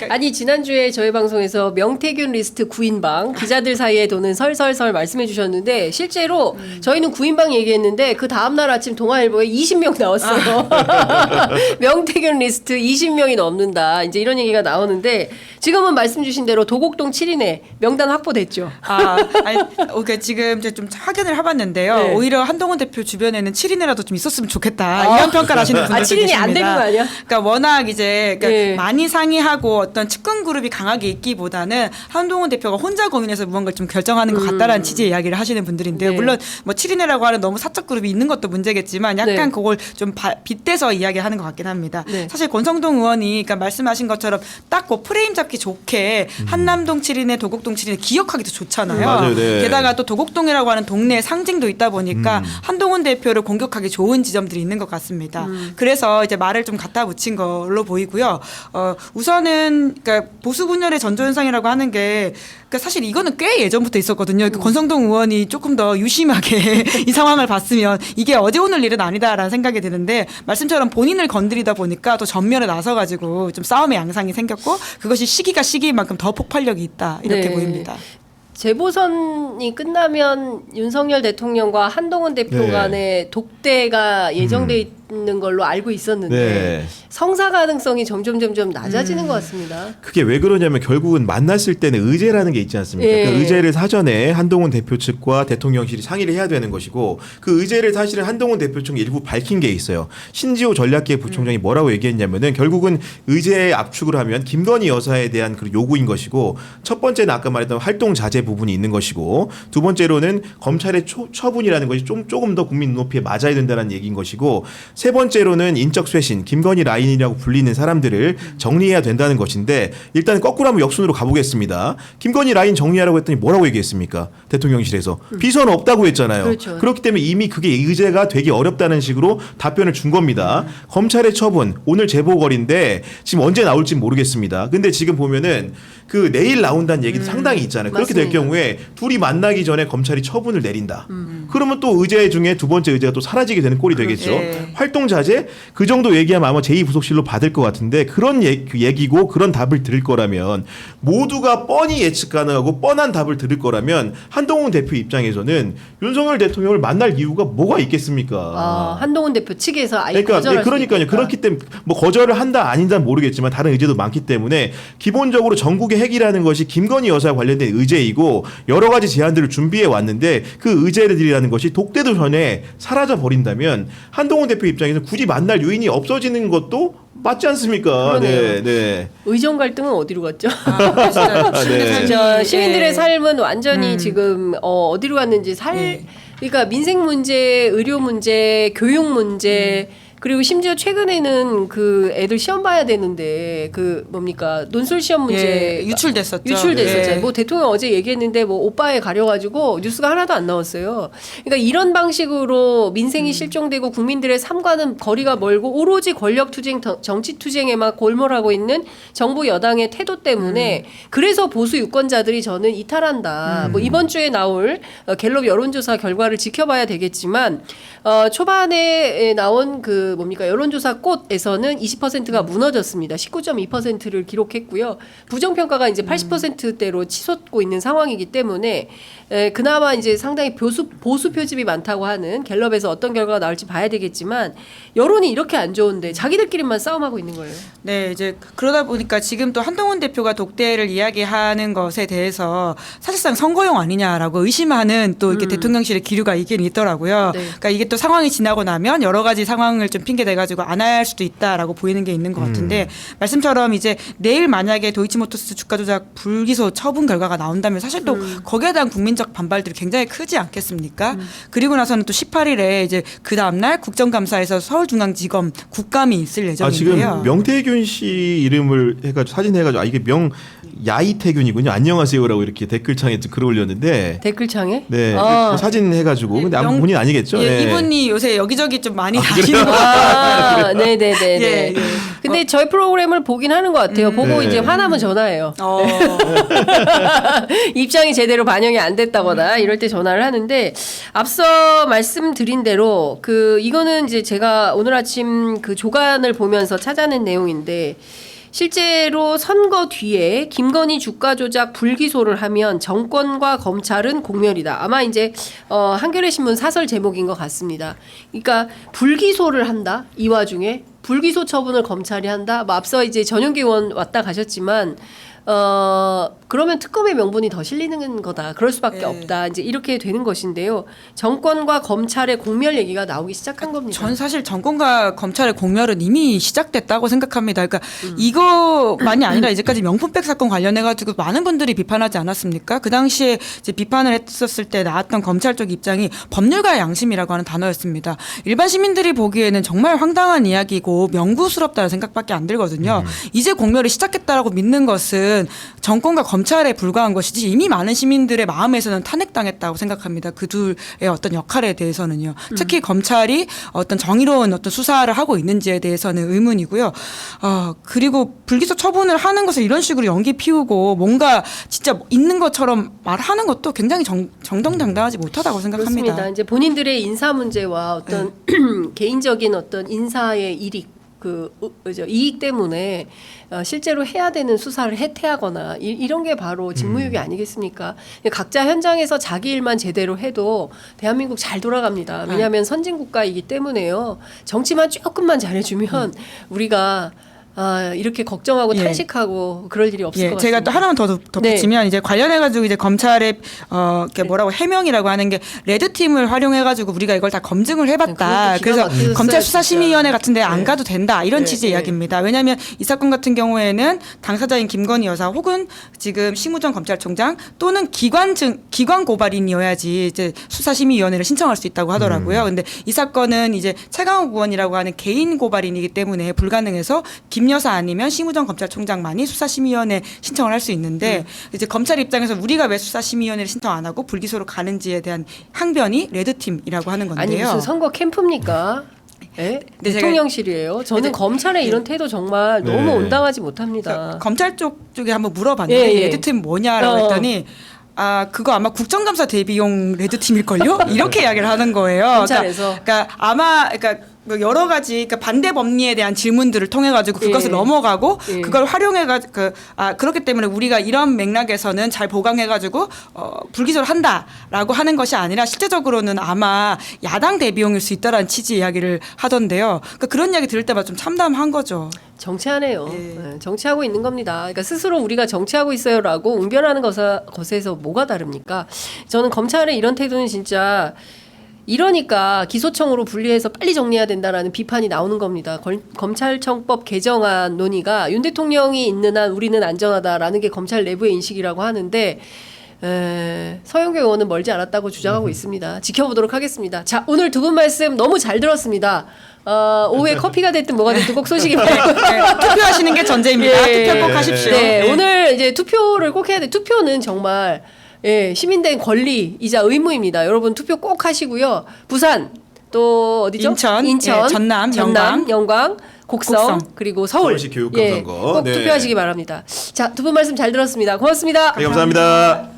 아니 지난주에 저희 방송에서 명태균 리스트 9인방 기자들 사이에 도는 설설설 말씀해 주셨는데 실제로 저희는 9인방 얘기했는데 그 다음날 아침 동아일보에 20명 나왔어요. 명태균 리스트 20명이 넘는다. 이제 이런 얘기가 나오는데 지금은 말씀 주신 대로 도곡동 7인에 명단 확보됐죠. 오케이, 지금 이제 좀 확인을 해봤는데요. 네. 오히려 한동훈 대표 주변에는 7인이라도 좀 있었으면 좋겠다. 이런 평가를 하시는 분들도 7인이 계십니다. 안 되는 거 아니야? 그러니까 워낙 이제 네. 많이 상의하고 어떤 측근 그룹이 강하게 있기보다는 한동훈 대표가 혼자 고민해서 무언가를 좀 결정하는 것 같다라는 취지의 이야기를 하시는 분들인데요. 네. 물론 뭐 7인이라고 하는 너무 사적 그룹이 있는 것도 문제겠지만 약간 네. 그걸 좀 빗대서 이야기하는 것 같긴 합니다. 네. 사실 권성동 의원이 그러니까 말씀하신 것처럼 딱 그 프레임 잡기 좋게 한남동 7인에 도곡동 7인에 기억하기도 좋잖아요. 맞아요, 네. 게다가 또 도곡동이라고 하는 동네의 상징도 있다 보니까 한동훈 대표를 공격하기 좋은 지점들이 있는 것 같습니다. 그래서 이제 말을 좀 갖다 붙인 걸로 보이고요. 우선은 그러니까 보수 분열의 전조현상이라고 하는 게 그러니까 사실 이거는 꽤 예전부터 있었거든요. 권성동 의원이 조금 더 유심하게 이 상황을 봤으면 이게 어제 오늘 일은 아니다라는 생각이 드는데 말씀처럼 본인을 건드리다 보니까 또 전면에 나서가지고 좀 싸움의 양상이 생겼고 그것이 시기가 시기만큼 더 폭발력이 있다 이렇게 네. 보입니다. 재보선이 끝나면 윤석열 대통령과 한동훈 대표 네. 간의 독대가 예정돼 있는 걸로 알고 있었는데 네. 성사 가능성이 점점 낮아지는 것 같습니다. 그게 왜 그러냐면 결국은 만났을 때는 의제라는 게 있지 않습니까? 예. 그 의제를 사전에 한동훈 대표 측과 대통령실이 상의를 해야 되는 것이고 그 의제를 사실은 한동훈 대표 측이 일부 밝힌 게 있어요. 신지호 전략기획 부총장이 뭐라고 얘기했냐면은 결국은 의제에 압축을 하면 김건희 여사에 대한 그 요구인 것이고 첫 번째는 아까 말했던 활동 자제 부분이 있는 것이고 두 번째로는 검찰의 처분이라는 것이 조금 더 국민 눈높이에 맞아야 된다는 얘기인 것이고 세 번째로는 인적 쇄신, 김건희 라인이라고 불리는 사람들을 정리해야 된다는 것인데 일단 거꾸로 한번 역순으로 가보겠습니다. 김건희 라인 정리하라고 했더니 뭐라고 얘기했습니까? 대통령실에서 비서는 없다고 했잖아요. 그렇죠. 그렇기 때문에 이미 그게 의제가 되기 어렵다는 식으로 답변을 준 겁니다. 검찰의 처분 오늘 재보궐인데 지금 언제 나올지 모르겠습니다. 근데 지금 보면은 그 내일 나온다는 얘기도 상당히 있잖아요. 그렇게 될 맞습니다. 경우에 둘이 만나기 전에 검찰이 처분을 내린다. 그러면 또 의제 중에 두 번째 의제가 또 사라지게 되는 꼴이 되겠죠. 예. 활동 자제 그 정도 얘기하면 아마 제2부속실로 받을 것 같은데 그런 얘기고 그런 답을 들을 거라면 모두가 뻔히 예측 가능하고 뻔한 답을 들을 거라면 한동훈 대표 입장에서는 윤석열 대통령을 만날 이유가 뭐가 있겠습니까? 한동훈 대표 측에서 아예 그러니까 거절할 그러니까요. 수 있으니까. 그렇기 때문에 뭐 거절을 한다 아닌지는 모르겠지만 다른 의제도 많기 때문에 기본적으로 전국의 핵이라는 것이 김건희 여사와 관련된 의제이고 여러 가지 제안들을 준비해 왔는데 그 의제들이라는 것이 독대도 전에 사라져 버린다면 한동훈 대표 입장에서 굳이 만날 요인이 없어지는 것도 맞지 않습니까? 그러네요. 네. 의정 갈등은 어디로 갔죠? 네. 저 시민들의 예. 삶은 완전히 지금 어디로 갔는지 그러니까 민생 문제, 의료 문제, 교육 문제 그리고 심지어 최근에는 그 애들 시험 봐야 되는데 그 뭡니까 논술 시험 문제 예, 유출됐었죠. 유출됐었잖아요. 예. 뭐 대통령 어제 얘기했는데 뭐 오빠에 가려가지고 뉴스가 하나도 안 나왔어요. 그러니까 이런 방식으로 민생이 실종되고 국민들의 삶과는 거리가 멀고 오로지 권력 투쟁, 정치 투쟁에만 골몰하고 있는 정부 여당의 태도 때문에 그래서 보수 유권자들이 저는 이탈한다. 뭐 이번 주에 나올 갤럽 여론조사 결과를 지켜봐야 되겠지만 초반에 나온 그 뭡니까 여론조사 꽃에서는 20%가 무너졌습니다. 19.2%를 기록했고요. 부정평가가 이제 80%대로 치솟고 있는 상황이기 때문에 그나마 이제 상당히 보수 표집이 많다고 하는 갤럽에서 어떤 결과가 나올지 봐야 되겠지만 여론이 이렇게 안 좋은데 자기들끼리만 싸움하고 있는 거예요. 네, 이제 그러다 보니까 지금 또 한동훈 대표가 독대를 이야기하는 것에 대해서 사실상 선거용 아니냐라고 의심하는 또 이렇게 대통령실의 기류가 있긴 있더라고요. 네. 그러니까 이게 또 상황이 지나고 나면 여러 가지 상황을 좀 핑계 대가지고 안 할 수도 있다라고 보이는 게 있는 것 같은데 말씀처럼 이제 내일 만약에 도이치모터스 주가 조작 불기소 처분 결과가 나온다면 사실 또 거기에 대한 국민적 반발들이 굉장히 크지 않겠습니까? 그리고 나서는 또 18일에 이제 그 다음날 국정감사에서 서울중앙지검 국감이 있을 예정인데요. 지금 명태균 씨 이름을 해가지고 사진 해가지고 이게 야이태균이군요. 안녕하세요라고 이렇게 댓글창에 글을 올렸는데 댓글창에? 네 그 사진 해가지고 근데 아마 본인 아니겠죠? 예, 네. 이분이 요새 여기저기 좀 많이 다니는 것 네네네. 예, 예. 근데 저희 프로그램을 보긴 하는 것 같아요. 보고 네. 이제 화나면 전화해요. 어. 입장이 제대로 반영이 안 됐다거나 이럴 때 전화를 하는데 앞서 말씀드린 대로 이거는 이제 제가 오늘 아침 그 조간을 보면서 찾아낸 내용인데 실제로 선거 뒤에 김건희 주가 조작 불기소를 하면 정권과 검찰은 공멸이다. 아마 이제 한겨레 신문 사설 제목인 것 같습니다. 그러니까 불기소를 한다. 이 와중에 불기소 처분을 검찰이 한다. 뭐 앞서 이제 전용기 의원 왔다 가셨지만 그러면 특검의 명분이 더 실리는 거다. 그럴 수밖에 네. 없다. 이제 이렇게 되는 것인데요. 정권과 검찰의 공멸 얘기가 나오기 시작한 겁니다. 전 사실 정권과 검찰의 공멸은 이미 시작됐다고 생각합니다. 그러니까 이거만이 아니라 이제까지 명품백 사건 관련해가지고 많은 분들이 비판하지 않았습니까? 그 당시에 이제 비판을 했었을 때 나왔던 검찰 쪽 입장이 법률가의 양심이라고 하는 단어였습니다. 일반 시민들이 보기에는 정말 황당한 이야기고 명구스럽다는 생각밖에 안 들거든요. 이제 공멸이 시작했다라고 믿는 것은 정권과 검찰에 불과한 것이지 이미 많은 시민들의 마음에서는 탄핵당했다고 생각합니다. 그 둘의 어떤 역할에 대해서는요. 특히 검찰이 어떤 정의로운 어떤 수사를 하고 있는지에 대해서는 의문이고요. 그리고 불기소 처분을 하는 것을 이런 식으로 연기 피우고 뭔가 진짜 있는 것처럼 말하는 것도 굉장히 정정당당하지 못하다고 생각합니다. 그렇습니다. 이제 본인들의 인사 문제와 어떤 개인적인 어떤 인사의 이익 이익 때문에 실제로 해야 되는 수사를 해태하거나 이런 게 바로 직무유기 아니겠습니까? 각자 현장에서 자기 일만 제대로 해도 대한민국 잘 돌아갑니다. 왜냐하면 선진국가이기 때문에요. 정치만 조금만 잘해주면 우리가 이렇게 걱정하고 예. 탄식하고 그럴 일이 없을 것 같습니다. 제가 또 하나만 더 덧붙이면 이제 관련해가지고 이제 검찰의 이렇게 뭐라고 해명이라고 하는 게 레드팀을 활용해가지고 우리가 이걸 다 검증을 해봤다. 그것도 기가 그래서 막혔어요, 검찰 수사심의위원회 진짜. 같은데 안 가도 된다 이런 네, 취지의 네. 이야기입니다. 왜냐하면 이 사건 같은 경우에는 당사자인 김건희 여사 혹은 지금 심우정 검찰총장 또는 기관 고발인이어야지 이제 수사심의위원회를 신청할 수 있다고 하더라고요. 근데 이 사건은 이제 최강욱 의원이라고 하는 개인 고발인이기 때문에 불가능해서 김 여사 아니면 심우정 검찰총장만이 수사심의위원회 신청을 할 수 있는데 이제 검찰 입장에서 우리가 왜 수사심의위원회를 신청 안 하고 불기소로 가는지에 대한 항변이 레드팀이라고 하는 건데요. 아니 무슨 선거 캠프입니까? 예? 근데 제가- 대통령실이에요. 저는 근데- 검찰의 이런 태도 정말 너무 네. 온당하지 못합니다. 검찰 쪽에 한번 물어봤는데 예, 예. 레드팀 뭐냐라고 했더니 그거 아마 국정감사 대비용 레드팀일걸요? 이렇게 이야기를 하는 거예요. 검찰에서. 그러니까 아마 뭐 여러 가지 불대 법리에 대한 질문들을 통해 가지고 그것을 예. 넘어가고 예. 그걸 활용해 가지고 그렇기 때문에 우리가 이런 맥락에서는 잘 보강해 가지고 불기소를 한다라고 하는 것이 아니라 실제적으로는 아마 야당 대비용일 수 있다라는 취지 이야기를 하던데요. 그러니까 그런 이야기 들을 때마다 좀 참담한 거죠. 정치하네요. 예. 예, 정치하고 있는 겁니다. 그러니까 스스로 우리가 정치하고 있어요라고 웅변하는 것에서 뭐가 다릅니까? 저는 검찰의 이런 태도는 진짜 이러니까 기소청으로 분리해서 빨리 정리해야 된다라는 비판이 나오는 겁니다. 검찰청법 개정안 논의가 윤 대통령이 있는 한 우리는 안전하다라는 게 검찰 내부의 인식이라고 하는데 서영교 의원은 멀지 않았다고 주장하고 있습니다. 지켜보도록 하겠습니다. 자, 오늘 두 분 말씀 너무 잘 들었습니다. 오후에 커피가 됐든 뭐가 됐든 꼭 쏘시기 바랍니다. 네, 투표하시는 게 전제입니다. 예. 투표 꼭 하십시오. 네, 네. 오늘 이제 투표를 꼭 해야 돼. 투표는 정말 시민된 권리이자 의무입니다. 여러분 투표 꼭 하시고요. 부산 또 어디죠? 인천, 예, 전남, 영광, 곡성, 곡성. 그리고 서울. 서울시 교육감 선거. 꼭 네. 투표하시기 바랍니다. 자, 두 분 말씀 잘 들었습니다. 고맙습니다. 네, 감사합니다.